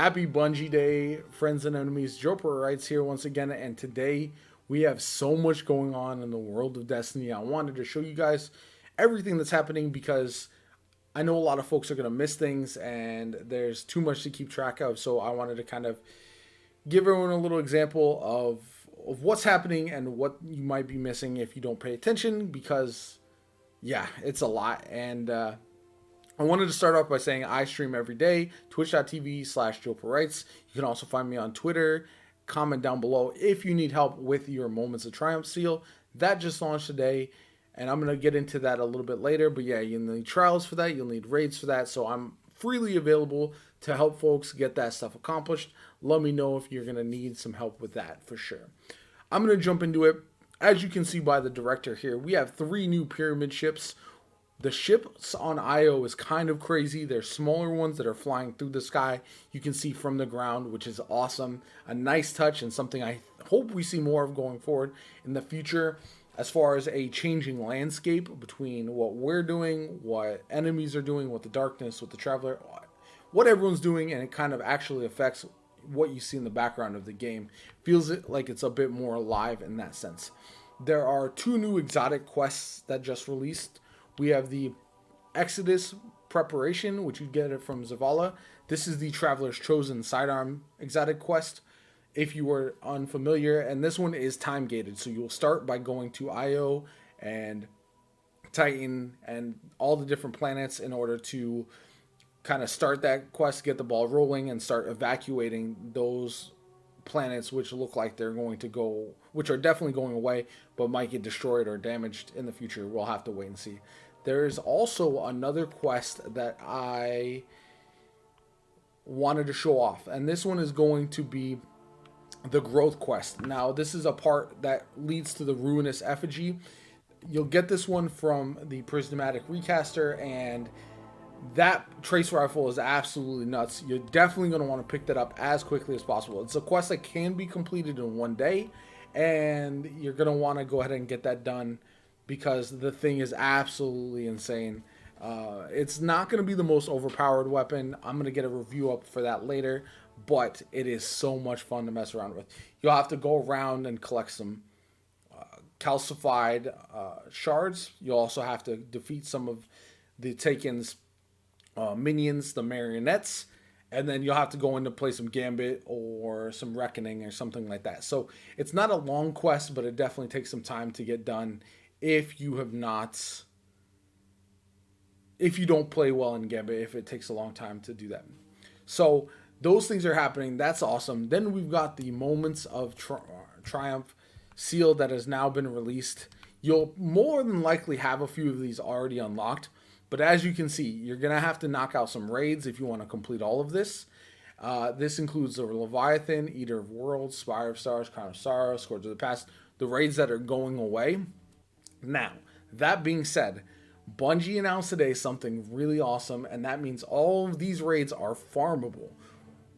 Happy Bungie Day, friends and enemies. JoPaWrites here once again, and today we have so much going on in the world of Destiny. I wanted to show you guys everything that's happening because I know a lot of folks are going to miss things and there's too much to keep track of. So I wanted to kind of give everyone a little example of what's happening and what you might be missing if you don't pay attention because, yeah, it's a lot. And I wanted to start off by saying I stream every day, twitch.tv/JoPaWrites. You can also find me on Twitter. Comment down below if you need help with your Moments of Triumph seal. That just launched today, and I'm going to get into that a little bit later. But yeah, you'll need trials for that. You'll need raids for that. So I'm freely available to help folks get that stuff accomplished. Let me know if you're going to need some help with that for sure. I'm going to jump into it. As you can see by the director here, we have 3 new pyramid ships. The ships on Io is kind of crazy. They're smaller ones that are flying through the sky. You can see from the ground, which is awesome. A nice touch and something I hope we see more of going forward in the future as far as a changing landscape between what we're doing, what enemies are doing, what the darkness, what the traveler, what everyone's doing, and it kind of actually affects what you see in the background of the game. Feels like it's a bit more alive in that sense. There are 2 new exotic quests that just released. We have the Exodus Preparation, which you get it from Zavala. This is the Traveler's Chosen sidearm exotic quest, if you were unfamiliar. And this one is time gated. So you'll start by going to Io and Titan and all the different planets in order to kind of start that quest, get the ball rolling, and start evacuating those planets which look like they're going to go, which are definitely going away, but might get destroyed or damaged in the future. We'll have to wait and see. There's also another quest that I wanted to show off, and this one is going to be the growth quest. Now, this is a part that leads to the ruinous effigy. You'll get this one from the prismatic recaster, and that trace rifle is absolutely nuts. You're definitely going to want to pick that up as quickly as possible. It's a quest that can be completed in 1 day, and you're going to want to go ahead and get that done because the thing is absolutely insane. It's not going to be the most overpowered weapon. I'm going to get a review up for that later, but it is so much fun to mess around with. You'll have to go around and collect some calcified shards. You'll also have to defeat some of the Taken's minions, the marionettes, and then you'll have to go in to play some Gambit or some Reckoning or something like that. So it's not a long quest, but it definitely takes some time to get done if you don't play well in Gambit, if it takes a long time to do that. So those things are happening. That's awesome. Then we've got the Moments of Triumph seal that has now been released. You'll more than likely have a few of these already unlocked. But as you can see, you're going to have to knock out some raids if you want to complete all of this. This includes the Leviathan, Eater of Worlds, Spire of Stars, Crown of Sorrow, Scourge of the Past, the raids that are going away. Now, that being said, Bungie announced today something really awesome, and that means all of these raids are farmable.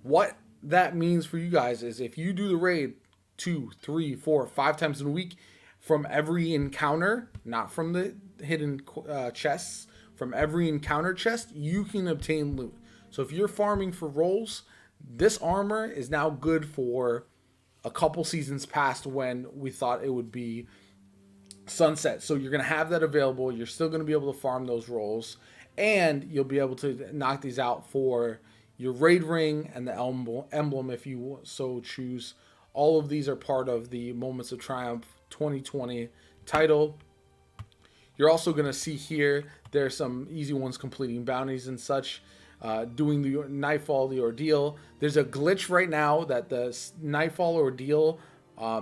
What that means for you guys is if you do the raid 2, 3, 4, 5 times in a week from every encounter, not from the hidden chests, from every encounter chest, you can obtain loot. So if you're farming for rolls, this armor is now good for a couple seasons past when we thought it would be sunset. So you're going to have that available. You're still going to be able to farm those rolls, and you'll be able to knock these out for your raid ring and the emblem if you so choose. All of these are part of the Moments of Triumph 2020 title. You're also going to see here, there's some easy ones completing bounties and such, doing the Nightfall, the Ordeal. There's a glitch right now that the Nightfall Ordeal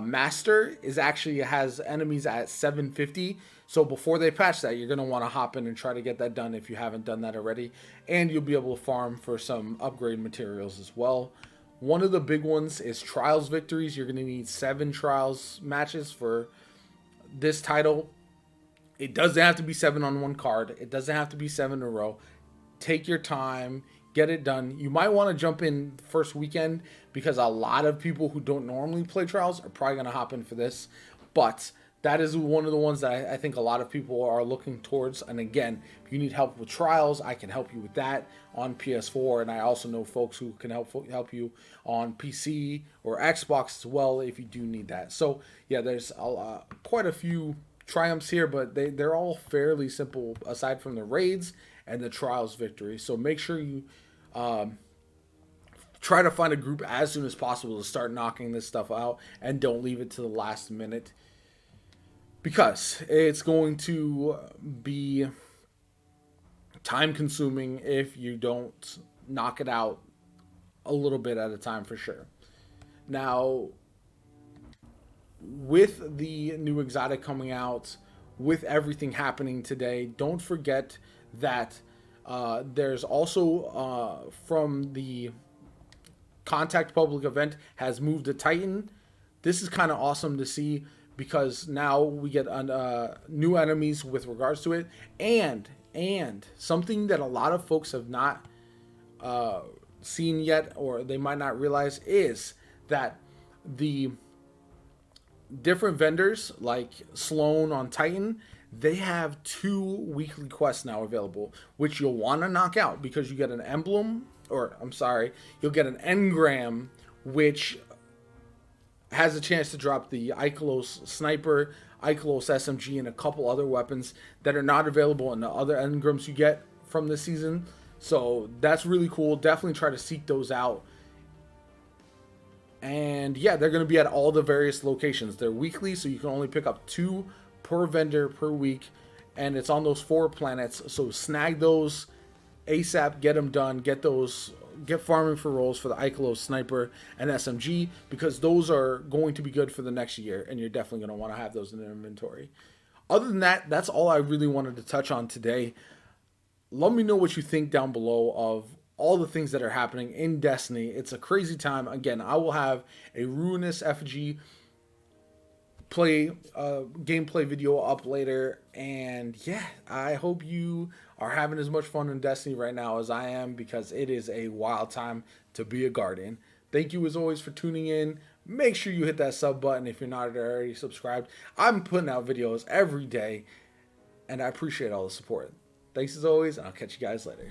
Master has enemies at 750. So before they patch that, you're going to want to hop in and try to get that done if you haven't done that already. And you'll be able to farm for some upgrade materials as well. One of the big ones is Trials Victories. You're going to need 7 Trials matches for this title. It doesn't have to be 7 on one card. It doesn't have to be 7 in a row. Take your time. Get it done. You might want to jump in the first weekend because a lot of people who don't normally play Trials are probably going to hop in for this. But that is one of the ones that I think a lot of people are looking towards. And again, if you need help with trials, I can help you with that on PS4, and I also know folks who can help you on PC or Xbox as well if you do need that. So yeah, there's quite a few triumphs here, but they're all fairly simple aside from the raids and the trials victory. So make sure you try to find a group as soon as possible to start knocking this stuff out, and don't leave it to the last minute, because it's going to be time consuming if you don't knock it out a little bit at a time for sure. Now, with the new exotic coming out, with everything happening today, don't forget that there's also from the Contact Public event has moved to Titan. This is kind of awesome to see, because now we get new enemies with regards to it, and something that a lot of folks have not seen yet, or they might not realize, is that the different vendors like Sloan on Titan, they have 2 weekly quests now available, which you'll want to knock out, because you get an emblem, or I'm sorry, you'll get an engram, which has a chance to drop the Ikelos sniper, Ikelos SMG, and a couple other weapons that are not available in the other engrams you get from this season. So that's really cool. Definitely try to seek those out. And yeah, they're going to be at all the various locations. They're weekly, so you can only pick up 2 per vendor per week, and it's on those 4 planets. So snag those ASAP, get them done, get farming for rolls for the Ikelos sniper and SMG, because those are going to be good for the next year, and you're definitely going to want to have those in your inventory. Other than that, that's all I really wanted to touch on today. Let me know what you think down below of all the things that are happening in Destiny. It's a crazy time. Again, I will have a Ruinous Effigy gameplay video up later, and yeah, I hope you are having as much fun in Destiny right now as I am, because it is a wild time to be a Guardian. Thank you as always for tuning in. Make sure you hit that sub button if you're not already subscribed. I'm putting out videos every day, and I appreciate all the support. Thanks as always, and I'll catch you guys later.